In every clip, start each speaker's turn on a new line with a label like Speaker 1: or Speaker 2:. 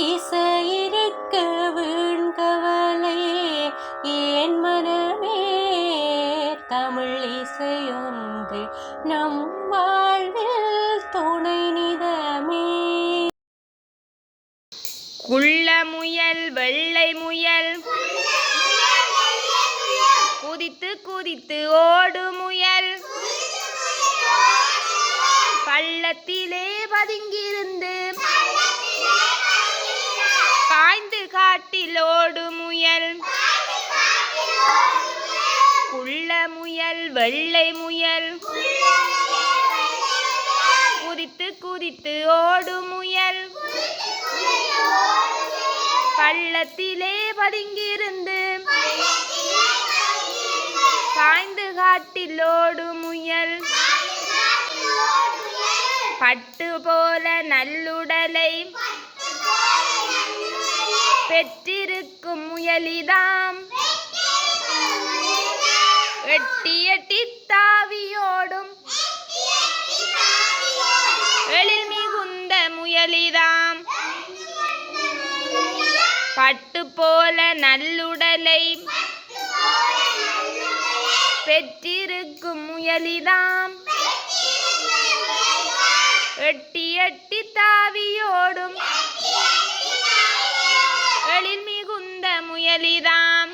Speaker 1: இசையிருக்க வீண்கவலை ஏன் மனமே தமிழ் இசையொன்று நம் வாழ்வில் துணை நிதமே.
Speaker 2: குள்ள முயல் வெள்ளை முயல் குதித்து குதித்து ஓடு முயல் பள்ளத்திலே பதுங்கியிருந்து பாய்ந்து காட்டில் ஓடு முயல். குள்ள முயல் வெள்ளை முயல் குதித்து குதித்து ஓடு முயல் பள்ளத்திலே பதுங்கியிருந்து பாய்ந்து காட்டில் ஓடு முயல். பட்டு போல நல்லுடலை பெற்றிருக்கும் முயலிதாம் எட்டி எட்டி தாவியோடும் எழில் மிகுந்த முயலிதாம். பட்டு போல நல்லுடலை பெற்றிருக்கும் முயலிதாம் எட்டி எட்டி தாவியோடும் எழில் மிகுந்த முயலிதாம்.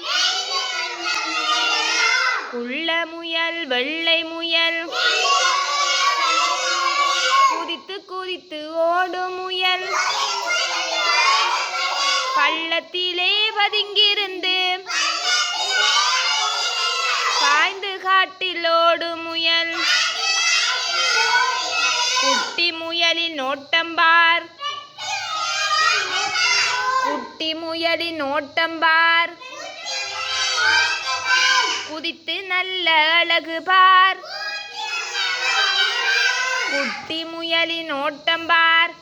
Speaker 2: குள்ள முயல் வெள்ளை முயல் குதித்து குதித்து ஓடும் முயல் பள்ளத்திலே பதுங்கியிருந்து பாய்ந்து காட்டில் ஓடும் முயல். குட்டி முயலின் ஓட்டம்பார் குட்டி முயலின் ஓட்டம்பார் குதித்து நல்ல அழகு பார். குட்டி முயலின் ஓட்டம்பார்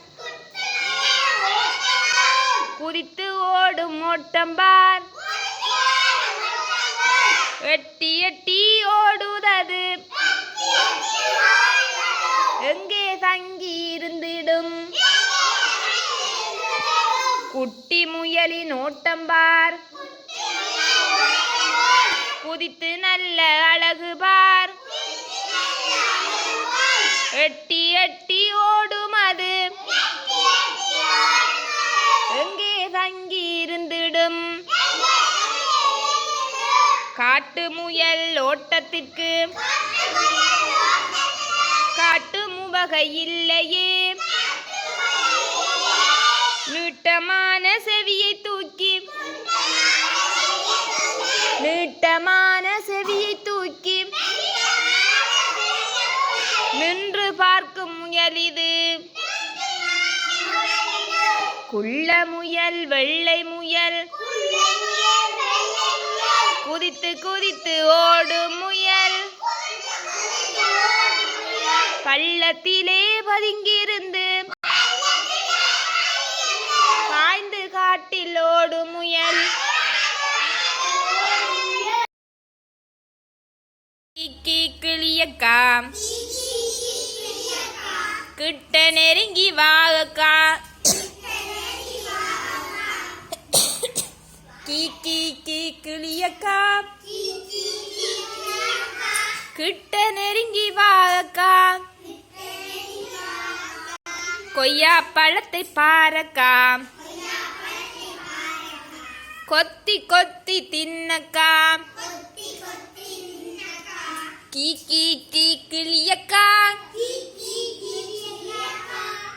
Speaker 2: குதித்து ஓடும் ஓட்டம்பார் எட்டி எட்டி ஓடுதது எங்கே தங்கி இருந்திடும். குட்டி முயலின் ஓட்டம்பார் குதித்து நல்ல அழகு பார். எட்டி எட்டி ஓடும் அது எங்கே தங்கி இருந்திடும். காட்டு முயல் ஓட்டத்திற்கு காட்டு முவகை இல்லையே நீட்டமான செவியை தூக்கி நின்று பார்க்கும் முயல் இது. குள்ள முயல் வெள்ளை முயல் குதித்து குதித்து ஓடும் முயல் பள்ளத்திலே பதுங்கியிருந்து பாய்ந்து காட்டில் ஓடும் முயல். கிக்கி கிளியக்கா கிட்ட நெருங்கி வாகக்கா கிக்கி கிளியக்கா கிட்ட நெருங்கி வாகக்கா கொய்யா பழத்தை பாரக்கா கொத்தி கொத்தி தின்னக்கா கீ கிளியக்கா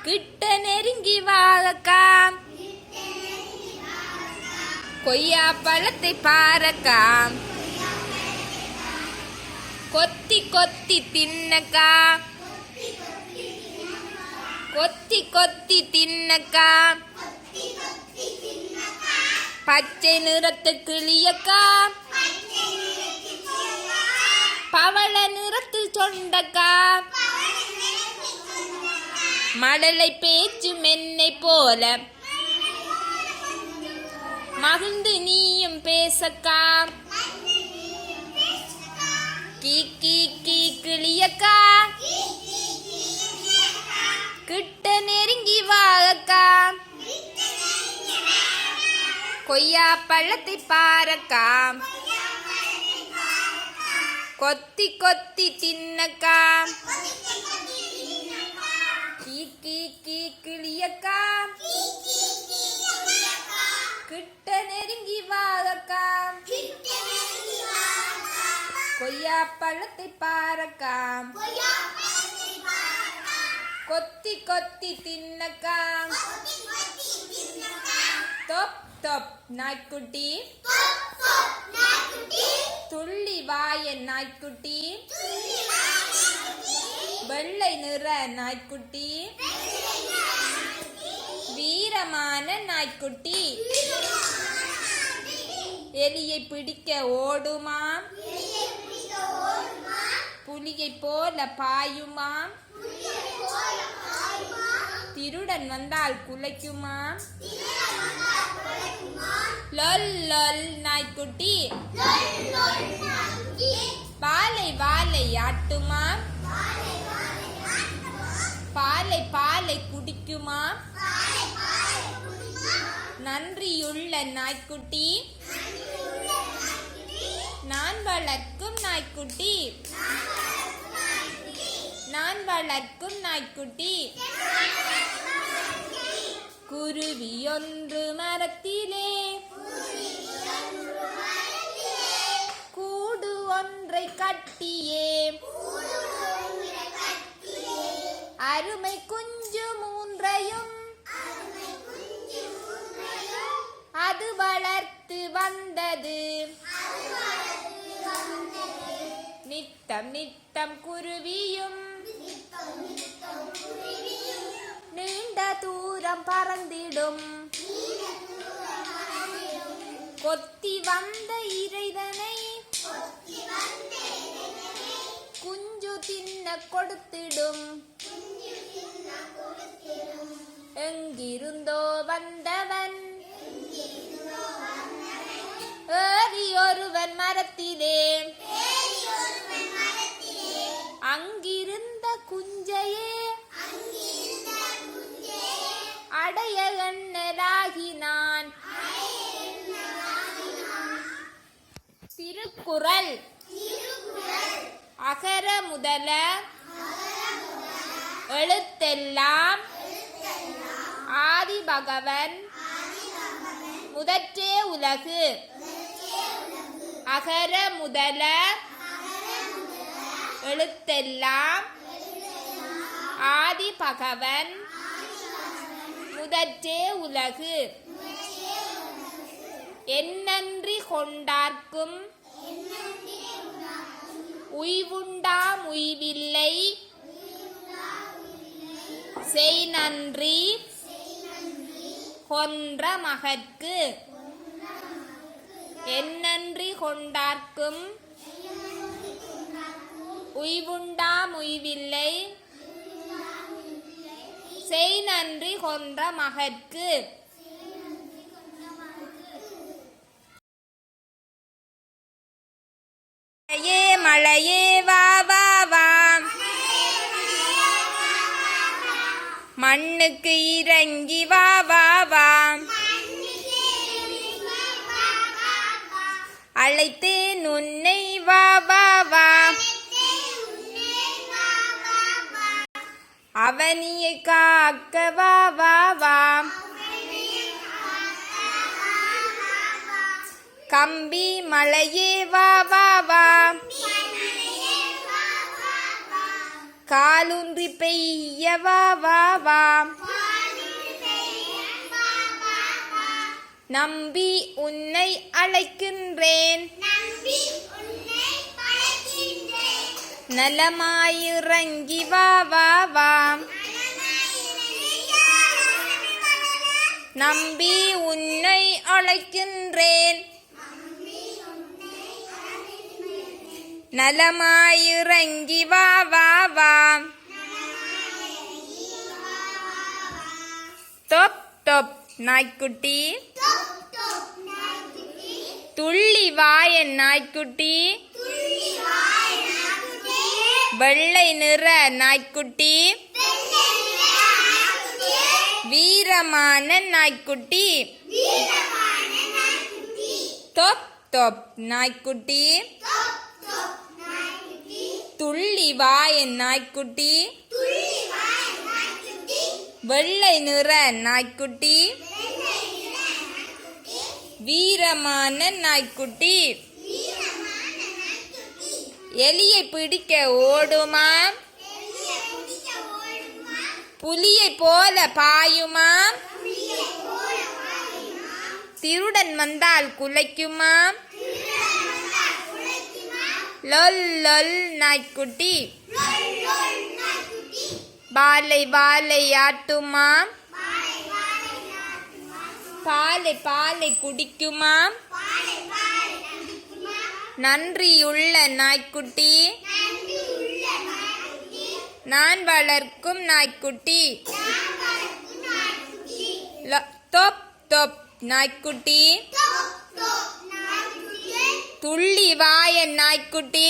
Speaker 2: கிட்ட நெருங்கி வாகக்கா கொய்யா பழத்தை பாரக்கா கொத்தி கொத்தி தின்னக்கா கொத்தி கொத்தி தின்னக்கா பச்சை நிறத்து கிளியக்கா பவள நிறத்து சொண்டக்கா மடலை பேச்சு மென்னை போல மகிழ்ந்து நீயும் பேசக்கா கீ கிளியக்கா கிட்ட நெருங்கி வாகக்கா கொய்யா பழத்தை பாரக்கா கொத்தி கொத்தி தின்னக்கா கீ கீ கீ கிளியக்கா கிட்ட நெருங்கி வாகக்கா கொய்யா பழத்தை பாரக்கா கொத்தி கொத்தி தின்னக்கா தொப் தொப் நாய்க்குட்டி துள்ளி வாய நாய்க்குட்டி வெள்ளை நிற நாய்க்குட்டி வீரமான நாய்க்குட்டி எலியை பிடிக்க ஓடுமாம் புலியை போல பாயுமாம் திருடன் வந்தால் குலைக்குமாம் லொல் லொல் நாய்க்குட்டி பாலை வாலை ஆட்டுமாம் பாலை பாலை குடிக்குமாம் நன்றியுள்ள நாய்க்குட்டி நான் வளர்க்கும் நாய்க்குட்டி நான் வளர்க்கும் நாய்க்குட்டி குருவியொன்று மரத்திலே கூடு ஒன்றை கட்டியே அருமை குஞ்சு மூன்றையும் அது வளர்த்து வந்தது நித்தம் நித்தம் குருவியும் நீண்ட தூரம் பறந்திடும் கொத்தி வந்த இறைதனை குஞ்சு தின்ன கொடுத்திடும் எங்கிருந்தோ வந்தவன் ஏறி ஒருவன் மரத்திலே அங்கிருந்த குஞ்சையே அடைய எண்ணலாகினான் திருக்குறள் அகர முதல எழுத்தெல்லாம் ஆதி பகவன் முதற்றே உலகு அகர முதல எழுத்தெல்லாம் ஆதி பகவன் முதற்றே உலகு என்னன்றி கொண்டார்க்கும் உய்வுண்டாம் உய்வில்லை செய் நன்றி கொன்ற மகற்கு என்னன்றி கொண்டார்க்கும் உய்வுண்டாம் உய்வில்லை செய் நன்றி கொன்ற மகற்கு மழையே வா வா வா மண்ணுக்கு இறங்கி வா வா வா அழைத்தேன் உன்னை வா வா வா அவனியை காக்க வா வா வா கம்பி மழையே வா வா வா காலூன்றி பெய்ய வா வா வா நம்பி உன்னை அழைக்கின்றேன் நலமாயிறங்கி வா வா வா நம்பி உன்னை அழைக்கின்றேன் நலமாயிறங்கி வா வா வா தொப் தொப் நாய்க்குட்டி துள்ளி வாய நாய்க்குட்டி வெள்ளை நிற நாய்க்குட்டி வீரமான நாய்க்குட்டி தொப் தொப் நாய்க்குட்டி துள்ளி வா என் நாய்க்குட்டி வெள்ளை நிற நாய்க்குட்டி வீரமான நாய்க்குட்டி எலியை பிடிக்க ஓடுமா புலியை போல பாயுமா திருடன் வந்தால் குலைக்குமா லொல் லொல் நாய்க்குட்டி வாலை வாலை ஆட்டுமா பாலை பாலை குடிக்குமா நன்றியுள்ள நாய்க்குட்டி நான் வளர்க்கும் நாய்க்குட்டி தொப் தொப் நாய்க்குட்டி துள்ளி வாய நாய்க்குட்டி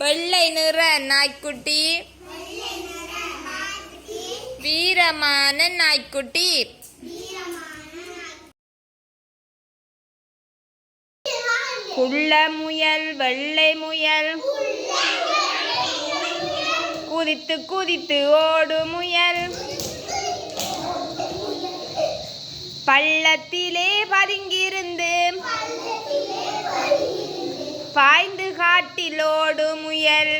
Speaker 2: வெள்ளை நிற நாய்க்குட்டி வீரமான நாய்க்குட்டி குள்ள முயல் வெள்ளை முயல் குதித்து குதித்து ஓடு முயல் பள்ளத்திலே பதுங்கியிருந்து பாய்ந்து காட்டில் ஓடு முயல்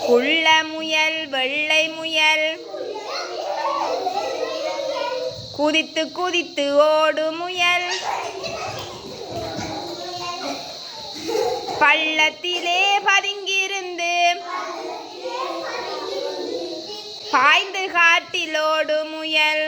Speaker 2: குள்ள முயல் வெள்ளை முயல் குதித்து குதித்து ஓடு முயல் பள்ளத்திலே பதுங்கியிருந்து பாய்ந்து காட்டில் ஓடு முயல்